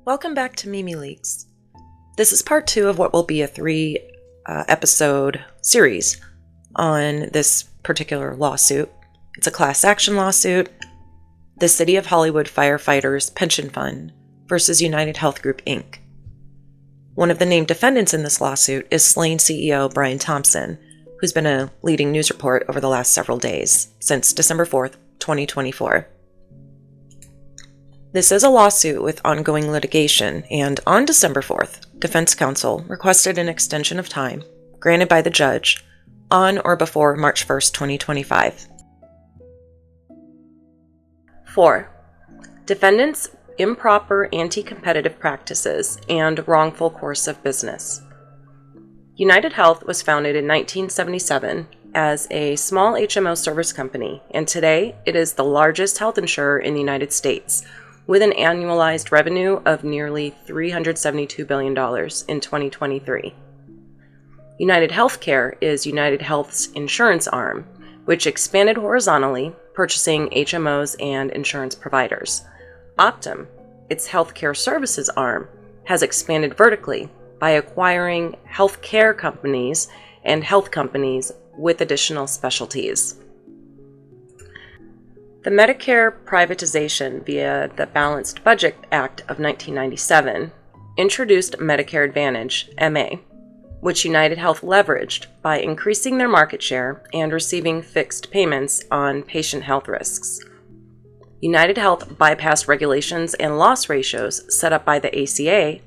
Welcome back to Mimi Leaks. This is part 2 of what will be a 3-episode series on this particular lawsuit. It's a class action lawsuit, the City of Hollywood Firefighters Pension Fund versus United Health Group, Inc. One of the named defendants in this lawsuit is slain CEO Brian Thompson, who's been a leading news report over the last several days, since December 4th, 2024. This is a lawsuit with ongoing litigation, and on December 4th, defense counsel requested an extension of time, granted by the judge, on or before March 1st, 2025. 4. Defendants' improper anti-competitive practices and wrongful course of business. United Health was founded in 1977 as a small HMO service company, and today it is the largest health insurer in the United States, with an annualized revenue of nearly $372 billion in 2023. United Healthcare is United Health's insurance arm, which expanded horizontally, purchasing HMOs and insurance providers. Optum, its healthcare services arm, has expanded vertically by acquiring healthcare companies and health companies with additional specialties. The Medicare privatization via the Balanced Budget Act of 1997 introduced Medicare Advantage, MA, which United Health leveraged by increasing their market share and receiving fixed payments on patient health risks. United Health bypassed regulations and loss ratios set up by the ACA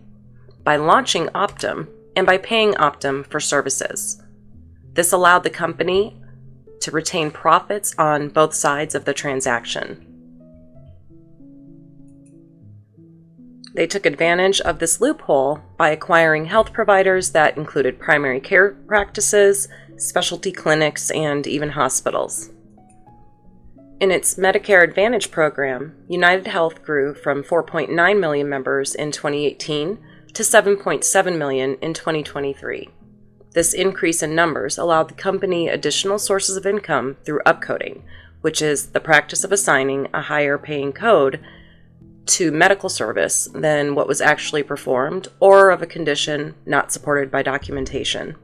by launching Optum and by paying Optum for services. This allowed the company to retain profits on both sides of the transaction. They took advantage of this loophole by acquiring health providers that included primary care practices, specialty clinics, and even hospitals. In its Medicare Advantage program, United Health grew from 4.9 million members in 2018 to 7.7 million in 2023. This increase in numbers allowed the company additional sources of income through upcoding, which is the practice of assigning a higher paying code to medical service than what was actually performed or of a condition not supported by documentation.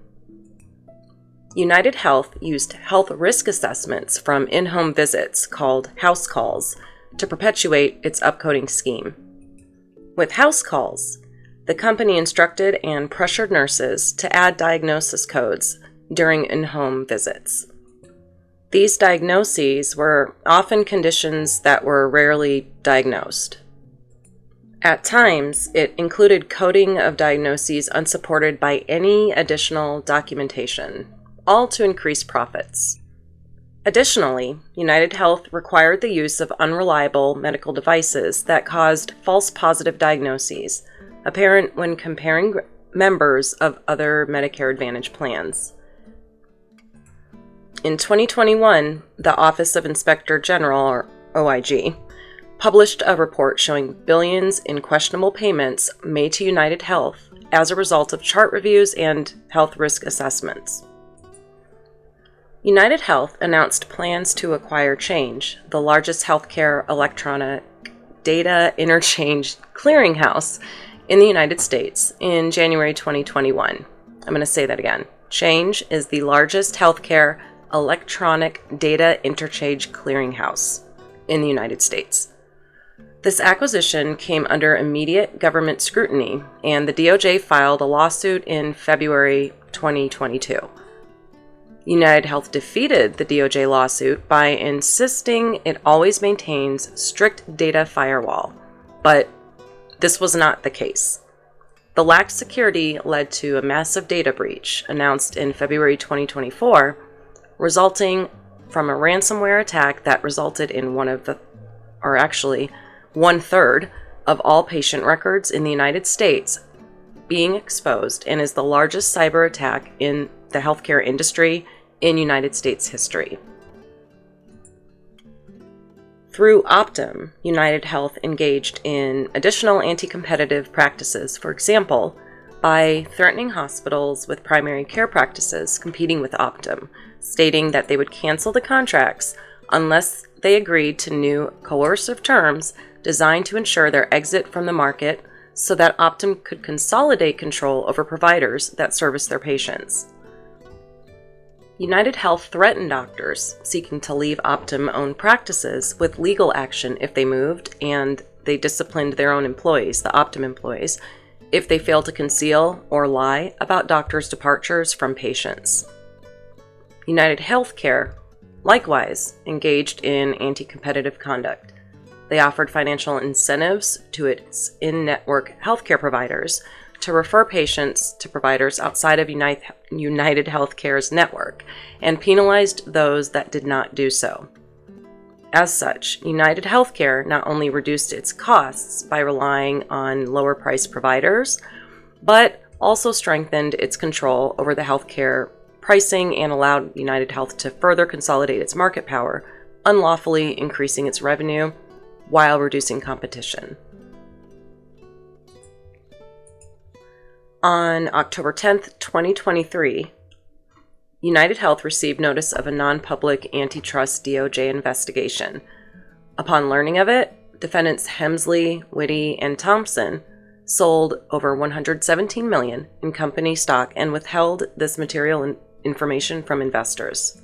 United Health used health risk assessments from in-home visits called house calls to perpetuate its upcoding scheme. With house calls, the company instructed and pressured nurses to add diagnosis codes during in-home visits. These diagnoses were often conditions that were rarely diagnosed. At times, it included coding of diagnoses unsupported by any additional documentation, all to increase profits. Additionally, United Health required the use of unreliable medical devices that caused false positive diagnoses, apparent when comparing members of other Medicare Advantage plans. In 2021, the Office of Inspector General, or OIG, published a report showing billions in questionable payments made to United Health as a result of chart reviews and health risk assessments. United Health announced plans to acquire Change, the largest healthcare electronic data interchange clearinghouse in the United States, in January 2021. I'm going to say that again. Change is the largest healthcare electronic data interchange clearinghouse in the United States. This acquisition came under immediate government scrutiny, and the DOJ filed a lawsuit in February 2022. United Health defeated the DOJ lawsuit by insisting it always maintains strict data firewall, but this was not the case. The lax security led to a massive data breach announced in February 2024, resulting from a ransomware attack that resulted in one-third of all patient records in the United States being exposed, and is the largest cyber attack in the healthcare industry in United States history. Through Optum, United Health engaged in additional anti-competitive practices, for example, by threatening hospitals with primary care practices competing with Optum, stating that they would cancel the contracts unless they agreed to new coercive terms designed to ensure their exit from the market, so that Optum could consolidate control over providers that service their patients. UnitedHealth threatened doctors seeking to leave Optum-owned practices with legal action if they moved, and they disciplined their own employees, the Optum employees, if they failed to conceal or lie about doctors' departures from patients. UnitedHealthcare likewise engaged in anti-competitive conduct. They offered financial incentives to its in-network healthcare providers to refer patients to providers outside of UnitedHealthcare's network, and penalized those that did not do so. As such, UnitedHealthcare not only reduced its costs by relying on lower-priced providers, but also strengthened its control over the healthcare pricing and allowed UnitedHealth to further consolidate its market power, unlawfully increasing its revenue while reducing competition. On October 10, 2023, UnitedHealth received notice of a non-public antitrust DOJ investigation. Upon learning of it, defendants Hemsley, Witty, and Thompson sold over $117 million in company stock and withheld this material information from investors.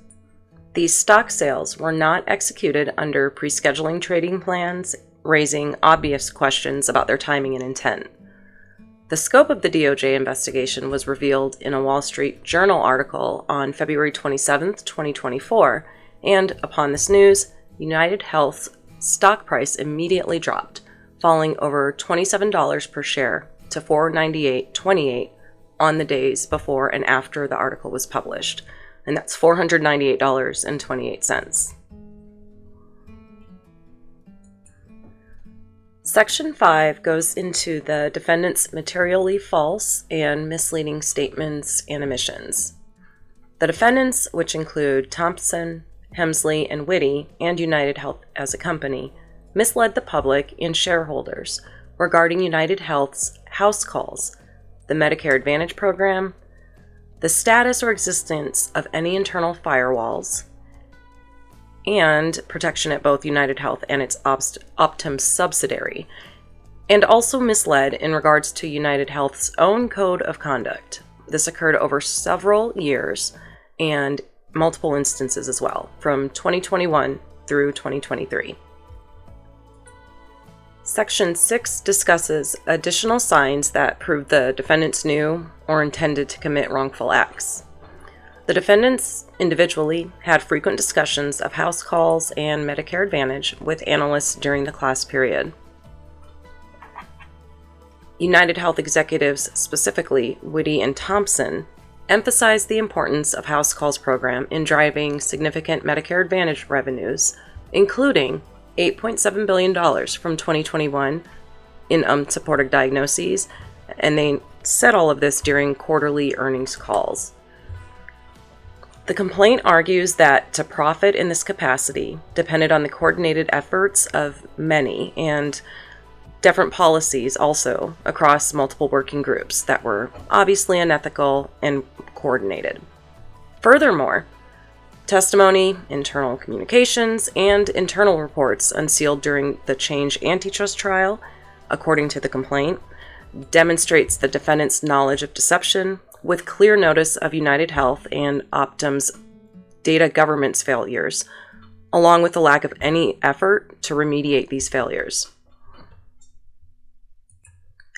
These stock sales were not executed under pre-scheduling trading plans, raising obvious questions about their timing and intent. The scope of the DOJ investigation was revealed in a Wall Street Journal article on February 27, 2024, and upon this news, UnitedHealth's stock price immediately dropped, falling over $27 per share to $498.28 on the days before and after the article was published, and that's $498.28. Section 5 goes into the defendant's materially false and misleading statements and omissions. The defendants, which include Thompson, Hemsley, and Witty, and UnitedHealth as a company, misled the public and shareholders regarding UnitedHealth's house calls, the Medicare Advantage program, the status or existence of any internal firewalls, and protection at both UnitedHealth and its Optum subsidiary, and also misled in regards to UnitedHealth's own code of conduct. This occurred over several years and multiple instances as well, from 2021 through 2023. Section 6 discusses additional signs that prove the defendants knew or intended to commit wrongful acts. The defendants individually had frequent discussions of house calls and Medicare Advantage with analysts during the class period. UnitedHealth executives, specifically Witty and Thompson, emphasized the importance of house calls program in driving significant Medicare Advantage revenues, including $8.7 billion from 2021 in unsupported diagnoses, and they said all of this during quarterly earnings calls. The complaint argues that to profit in this capacity depended on the coordinated efforts of many and different policies also across multiple working groups that were obviously unethical and coordinated. Furthermore, testimony, internal communications, and internal reports unsealed during the Change antitrust trial, according to the complaint, demonstrates the defendant's knowledge of deception with clear notice of UnitedHealth and Optum's data governance failures, along with the lack of any effort to remediate these failures.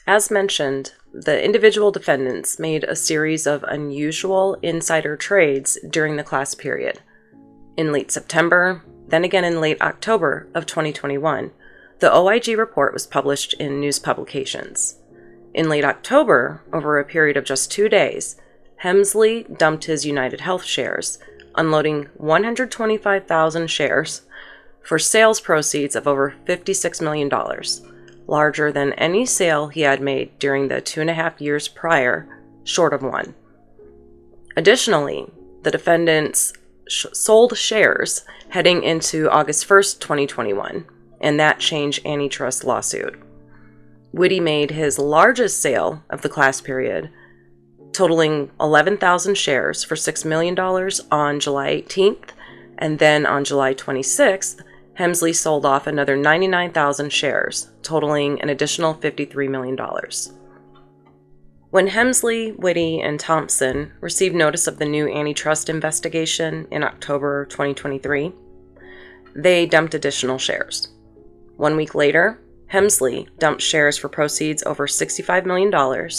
As mentioned, the individual defendants made a series of unusual insider trades during the class period. In late September, then again in late October of 2021, the OIG report was published in news publications. In late October, over a period of just 2 days, Hemsley dumped his UnitedHealth shares, unloading 125,000 shares for sales proceeds of over $56 million, larger than any sale he had made during the 2.5 years prior, short of one. Additionally, the defendants sold shares heading into August 1st, 2021, and that Change antitrust lawsuit. Witty made his largest sale of the class period, totaling 11,000 shares for $6 million on July 18th, and then on July 26th, Hemsley sold off another 99,000 shares, totaling an additional $53 million. When Hemsley, Witty, and Thompson received notice of the new antitrust investigation in October 2023, they dumped additional shares. 1 week later, Hemsley dumped shares for proceeds over $65 million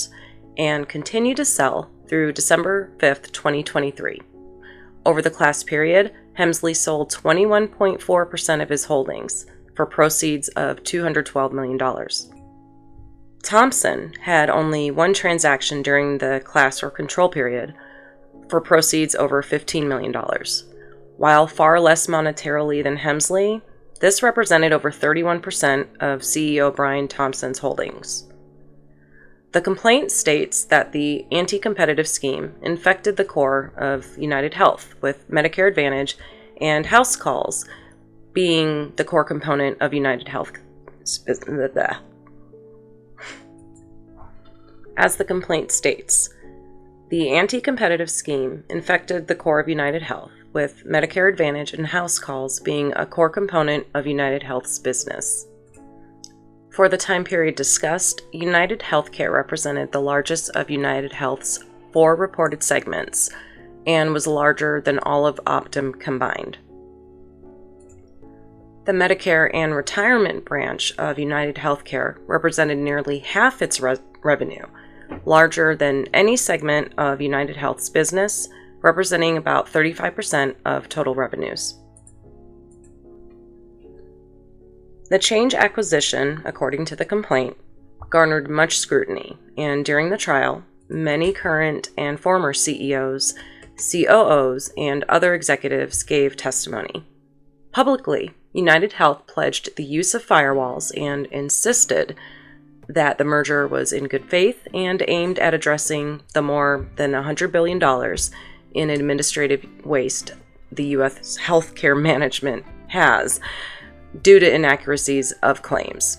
and continued to sell through December 5, 2023. Over the class period, Hemsley sold 21.4% of his holdings for proceeds of $212 million. Thompson had only one transaction during the class or control period for proceeds over $15 million. While far less monetarily than Hemsley, this represented over 31% of CEO Brian Thompson's holdings. The complaint states that the anti-competitive scheme infected the core of UnitedHealth, with Medicare Advantage and house calls being the core component of UnitedHealth. As the complaint states, the anti-competitive scheme infected the core of UnitedHealth, with Medicare Advantage and house calls being a core component of UnitedHealth's business. For the time period discussed, UnitedHealthcare represented the largest of UnitedHealth's 4 reported segments and was larger than all of Optum combined. The Medicare and Retirement branch of UnitedHealthcare represented nearly half its revenue, larger than any segment of UnitedHealth's business, representing about 35% of total revenues. The Change acquisition, according to the complaint, garnered much scrutiny, and during the trial, many current and former CEOs, COOs, and other executives gave testimony. Publicly, UnitedHealth pledged the use of firewalls and insisted that the merger was in good faith and aimed at addressing the more than $100 billion in administrative waste the U.S. healthcare management has due to inaccuracies of claims.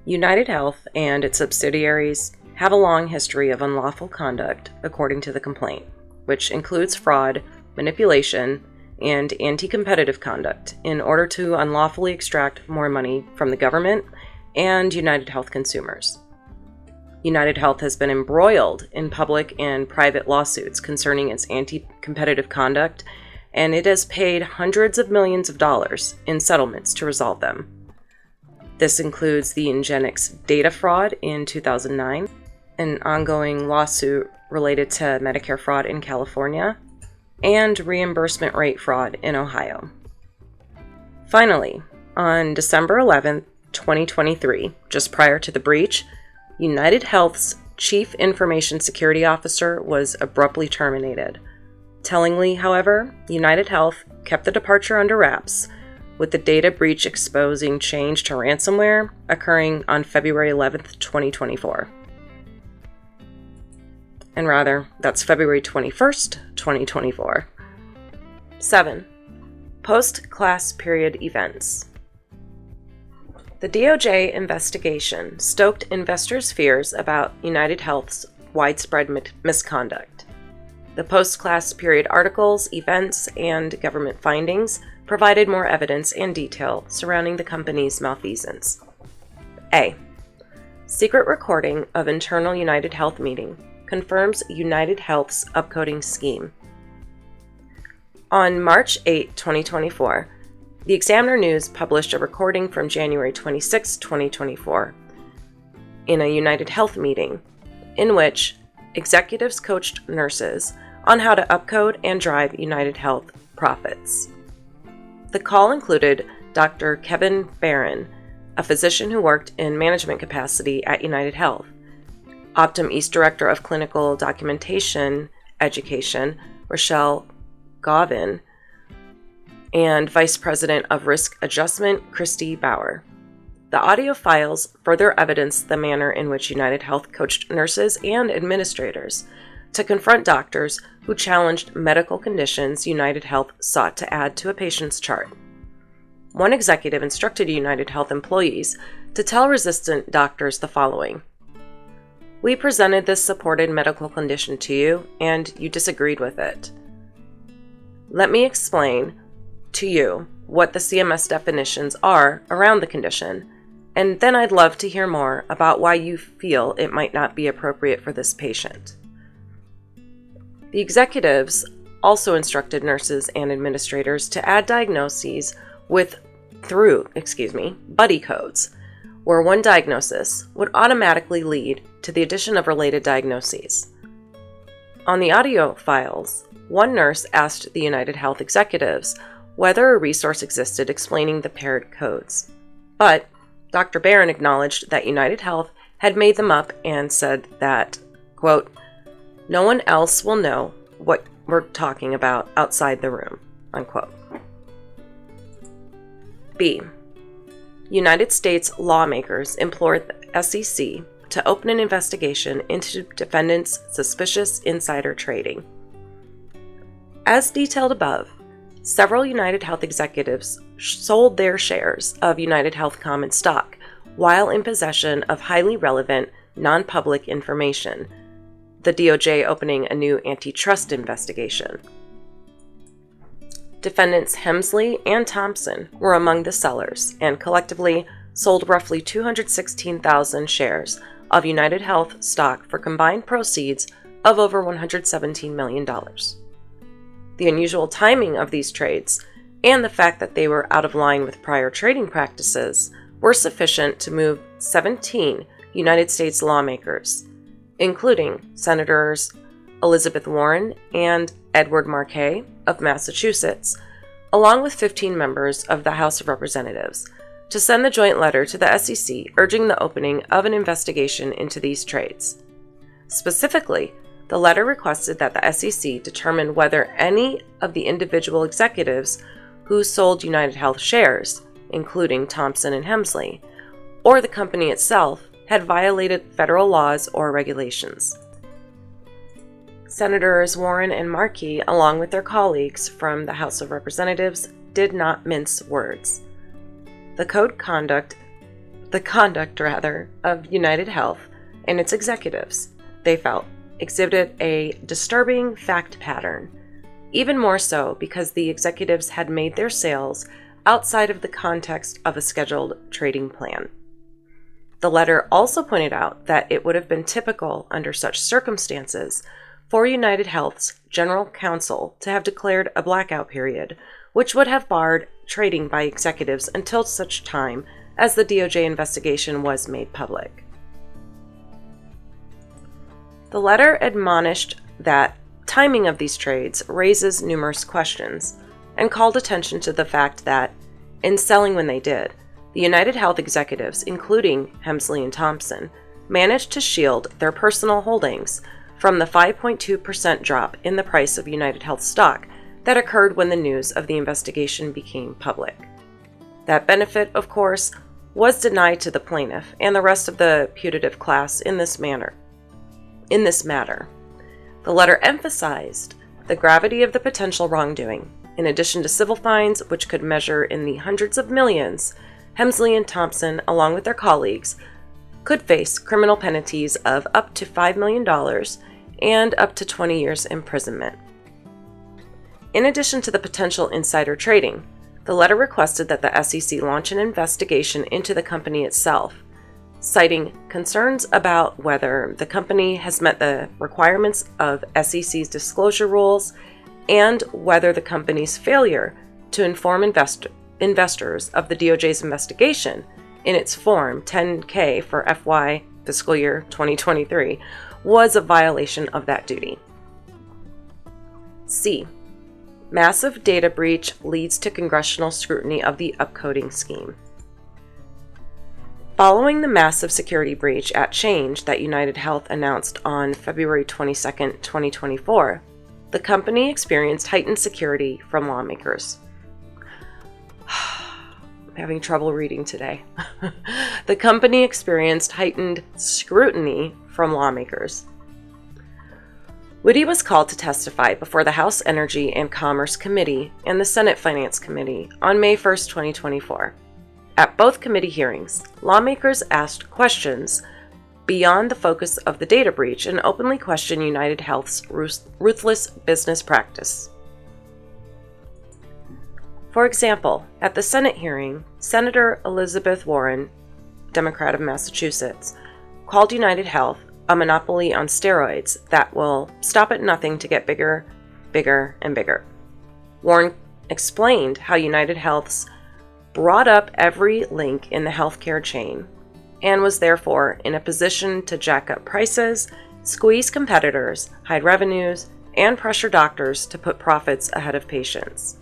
UnitedHealth and its subsidiaries have a long history of unlawful conduct, according to the complaint, which includes fraud, manipulation, and anti-competitive conduct in order to unlawfully extract more money from the government and UnitedHealth consumers. UnitedHealth has been embroiled in public and private lawsuits concerning its anti-competitive conduct, and it has paid hundreds of millions of dollars in settlements to resolve them. This includes the Ingenix data fraud in 2009, an ongoing lawsuit related to Medicare fraud in California, and reimbursement rate fraud in Ohio. Finally, on December 11, 2023, just prior to the breach, UnitedHealth's Chief Information Security Officer was abruptly terminated. Tellingly, however, UnitedHealth kept the departure under wraps, with the data breach exposing Change to ransomware occurring on February 11, 2024. And rather, that's February 21st, 2024. 7. Post-class period events. The DOJ investigation stoked investors' fears about UnitedHealth's widespread misconduct. The post-class period articles, events, and government findings provided more evidence and detail surrounding the company's malfeasance. A. Secret recording of internal UnitedHealth meeting confirms UnitedHealth's upcoding scheme. On March 8, 2024, the Examiner News published a recording from January 26, 2024, in a UnitedHealth meeting, in which executives coached nurses on how to upcode and drive UnitedHealth profits. The call included Dr. Kevin Barron, a physician who worked in management capacity at UnitedHealth, Optum East Director of Clinical Documentation Education, Rochelle Gauvin, and Vice President of Risk Adjustment, Christy Bauer. The audio files further evidence the manner in which UnitedHealth coached nurses and administrators to confront doctors who challenged medical conditions UnitedHealth sought to add to a patient's chart. One executive instructed UnitedHealth employees to tell resistant doctors the following: "We presented this supported medical condition to you, and you disagreed with it. Let me explain to you what the CMS definitions are around the condition, and then I'd love to hear more about why you feel it might not be appropriate for this patient. The executives also instructed nurses and administrators to add diagnoses through buddy codes, where one diagnosis would automatically lead to the addition of related diagnoses. On the audio files, one nurse asked the United Health executives whether a resource existed explaining the paired codes, but Dr. Barron acknowledged that United Health had made them up and said that, quote, "No one else will know what we're talking about outside the room," unquote. B. United States lawmakers implored the SEC to open an investigation into defendants' suspicious insider trading. As detailed above, several United Health executives sold their shares of United Health common stock while in possession of highly relevant, non-public information, the DOJ opening a new antitrust investigation. Defendants Hemsley and Thompson were among the sellers and collectively sold roughly 216,000 shares of United Health stock for combined proceeds of over $117 million. The unusual timing of these trades and the fact that they were out of line with prior trading practices were sufficient to move 17 United States lawmakers, including Senators Elizabeth Warren and Edward Markey of Massachusetts, along with 15 members of the House of Representatives, to send the joint letter to the SEC urging the opening of an investigation into these trades. Specifically, the letter requested that the SEC determine whether any of the individual executives who sold United Health shares, including Thompson and Hemsley, or the company itself, had violated federal laws or regulations. Senators Warren and Markey, along with their colleagues from the House of Representatives, did not mince words. The conduct of United Health and its executives, they felt, exhibited a disturbing fact pattern, even more so because the executives had made their sales outside of the context of a scheduled trading plan. The letter also pointed out that it would have been typical under such circumstances for United Health's general counsel to have declared a blackout period, which would have barred trading by executives until such time as the DOJ investigation was made public. The letter admonished that timing of these trades raises numerous questions and called attention to the fact that, in selling when they did, the United Health executives, including Hemsley and Thompson, managed to shield their personal holdings from the 5.2% drop in the price of United Health stock that occurred when the news of the investigation became public. That benefit, of course, was denied to the plaintiff and the rest of the putative class in this matter. The letter emphasized the gravity of the potential wrongdoing. In addition to civil fines, which could measure in the hundreds of millions, Hemsley and Thompson, along with their colleagues, could face criminal penalties of up to $5 million and up to 20 years imprisonment. In addition to the potential insider trading, the letter requested that the SEC launch an investigation into the company itself, citing concerns about whether the company has met the requirements of SEC's disclosure rules and whether the company's failure to inform investors of the DOJ's investigation in its Form 10-K for FY fiscal year 2023 was a violation of that duty. C. Massive data breach leads to congressional scrutiny of the upcoding scheme. Following the massive security breach at Change that United Health announced on February 22, 2024, the company experienced heightened security from lawmakers. I'm having trouble reading today. The company experienced heightened scrutiny from lawmakers. Witty was called to testify before the House Energy and Commerce Committee and the Senate Finance Committee on May 1, 2024. At both committee hearings, lawmakers asked questions beyond the focus of the data breach and openly questioned United Health's ruthless business practice. For example, at the Senate hearing, Senator Elizabeth Warren, Democrat of Massachusetts, called UnitedHealth a monopoly on steroids that will stop at nothing to get bigger, bigger, and bigger. Warren explained how UnitedHealth's brought up every link in the healthcare chain and was therefore in a position to jack up prices, squeeze competitors, hide revenues, and pressure doctors to put profits ahead of patients.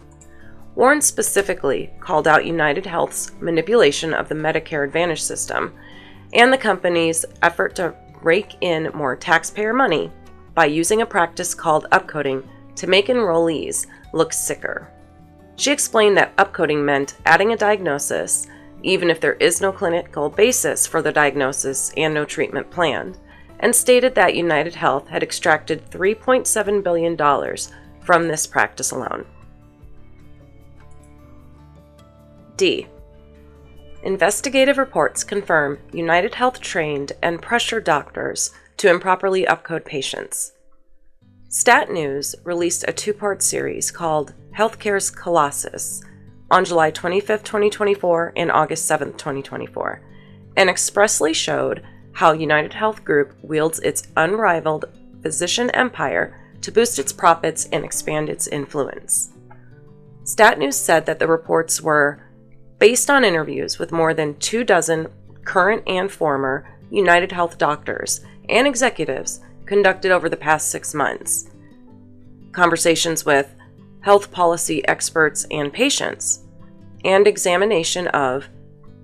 Warren specifically called out UnitedHealth's manipulation of the Medicare Advantage system and the company's effort to rake in more taxpayer money by using a practice called upcoding to make enrollees look sicker. She explained that upcoding meant adding a diagnosis, even if there is no clinical basis for the diagnosis and no treatment planned, and stated that UnitedHealth had extracted $3.7 billion from this practice alone. D. Investigative reports confirm UnitedHealth trained and pressured doctors to improperly upcode patients. Stat News released a two-part series called Healthcare's Colossus on July 25, 2024 and August 7, 2024, and expressly showed how UnitedHealth Group wields its unrivaled physician empire to boost its profits and expand its influence. Stat News said that the reports were based on interviews with more than 24 current and former UnitedHealth doctors and executives conducted over the past 6 months, conversations with health policy experts and patients, and examination of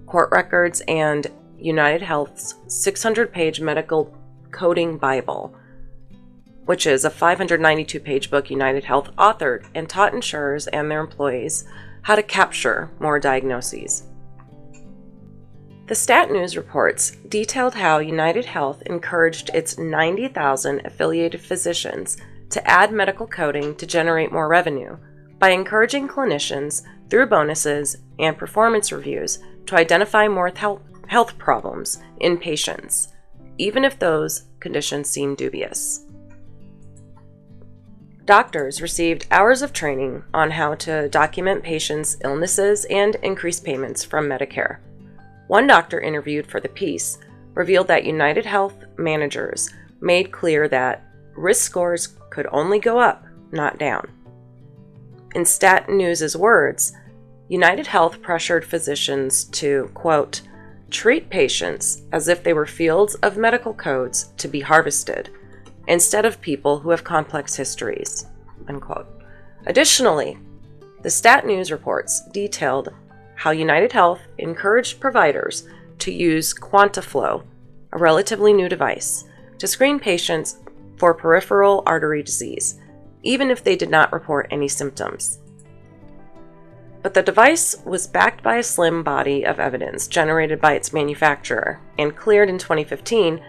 court records and UnitedHealth's 600-page medical coding Bible, which is a 592-page book UnitedHealth authored and taught insurers and their employees how to capture more diagnoses. The Stat News reports detailed how UnitedHealth encouraged its 90,000 affiliated physicians to add medical coding to generate more revenue by encouraging clinicians through bonuses and performance reviews to identify more health problems in patients, even if those conditions seem dubious. Doctors received hours of training on how to document patients' illnesses and increase payments from Medicare. One doctor interviewed for the piece revealed that UnitedHealth managers made clear that risk scores could only go up, not down. In Stat News' words, UnitedHealth pressured physicians to, quote, treat patients as if they were fields of medical codes to be harvested, instead of people who have complex histories, unquote. Additionally, the Stat News reports detailed how UnitedHealth encouraged providers to use QuantaFlo, a relatively new device, to screen patients for peripheral artery disease, even if they did not report any symptoms. But the device was backed by a slim body of evidence generated by its manufacturer and cleared in 2015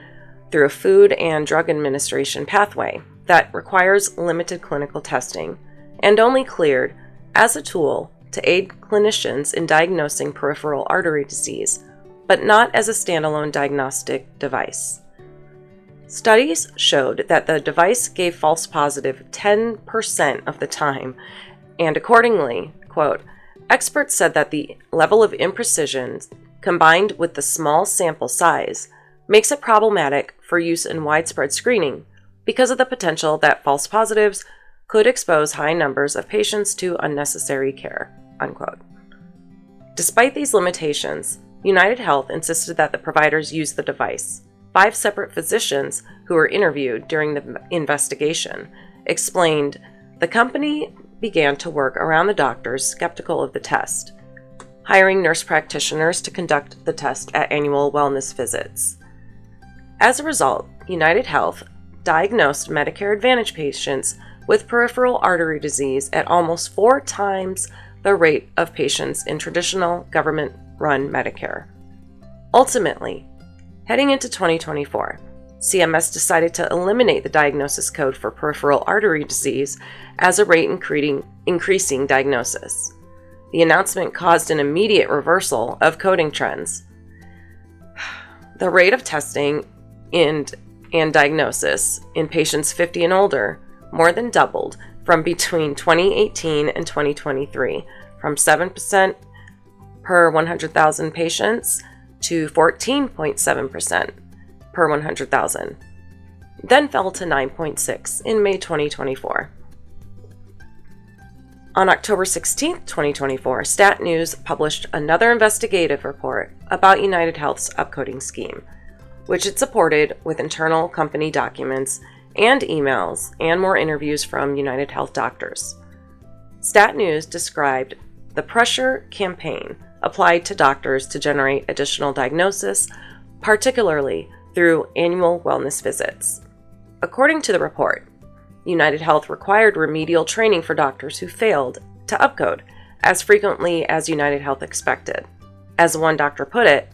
through a Food and Drug Administration pathway that requires limited clinical testing and only cleared as a tool to aid clinicians in diagnosing peripheral artery disease, but not as a standalone diagnostic device. Studies showed that the device gave false positive 10% of the time, and accordingly, quote, experts said that the level of imprecision combined with the small sample size makes it problematic for use in widespread screening because of the potential that false positives could expose high numbers of patients to unnecessary care, unquote. Despite these limitations, UnitedHealth insisted that the providers use the device. 5 separate physicians who were interviewed during the investigation explained the company began to work around the doctors skeptical of the test, hiring nurse practitioners to conduct the test at annual wellness visits. As a result, UnitedHealth diagnosed Medicare Advantage patients with peripheral artery disease at almost 4 times the rate of patients in traditional government-run Medicare. Ultimately, heading into 2024, CMS decided to eliminate the diagnosis code for peripheral artery disease as a rate increasing diagnosis. The announcement caused an immediate reversal of coding trends. The rate of testing and diagnosis in patients 50 and older more than doubled from between 2018 and 2023, from 7% per 100,000 patients to 14.7% per 100,000, then fell to 9.6 in May 2024. On October 16, 2024, Stat News published another investigative report about UnitedHealth's upcoding scheme, which it supported with internal company documents and emails and more interviews from UnitedHealth doctors. Stat News described the pressure campaign applied to doctors to generate additional diagnosis, particularly through annual wellness visits. According to the report, UnitedHealth required remedial training for doctors who failed to upcode as frequently as UnitedHealth expected. As one doctor put it,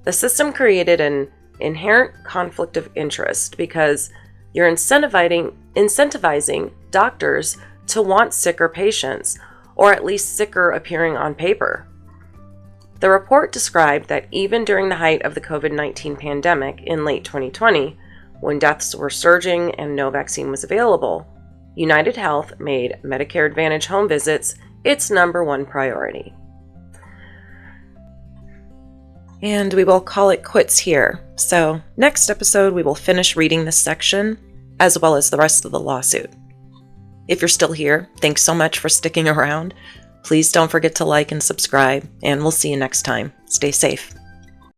the system created an inherent conflict of interest because you're incentivizing doctors to want sicker patients, or at least sicker appearing on paper. The report described that even during the height of the COVID-19 pandemic in late 2020, when deaths were surging and no vaccine was available, UnitedHealth made Medicare Advantage home visits its number one priority. And we will call it quits here. So next episode, we will finish reading this section as well as the rest of the lawsuit. If you're still here, thanks so much for sticking around. Please don't forget to like and subscribe, and we'll see you next time. Stay safe.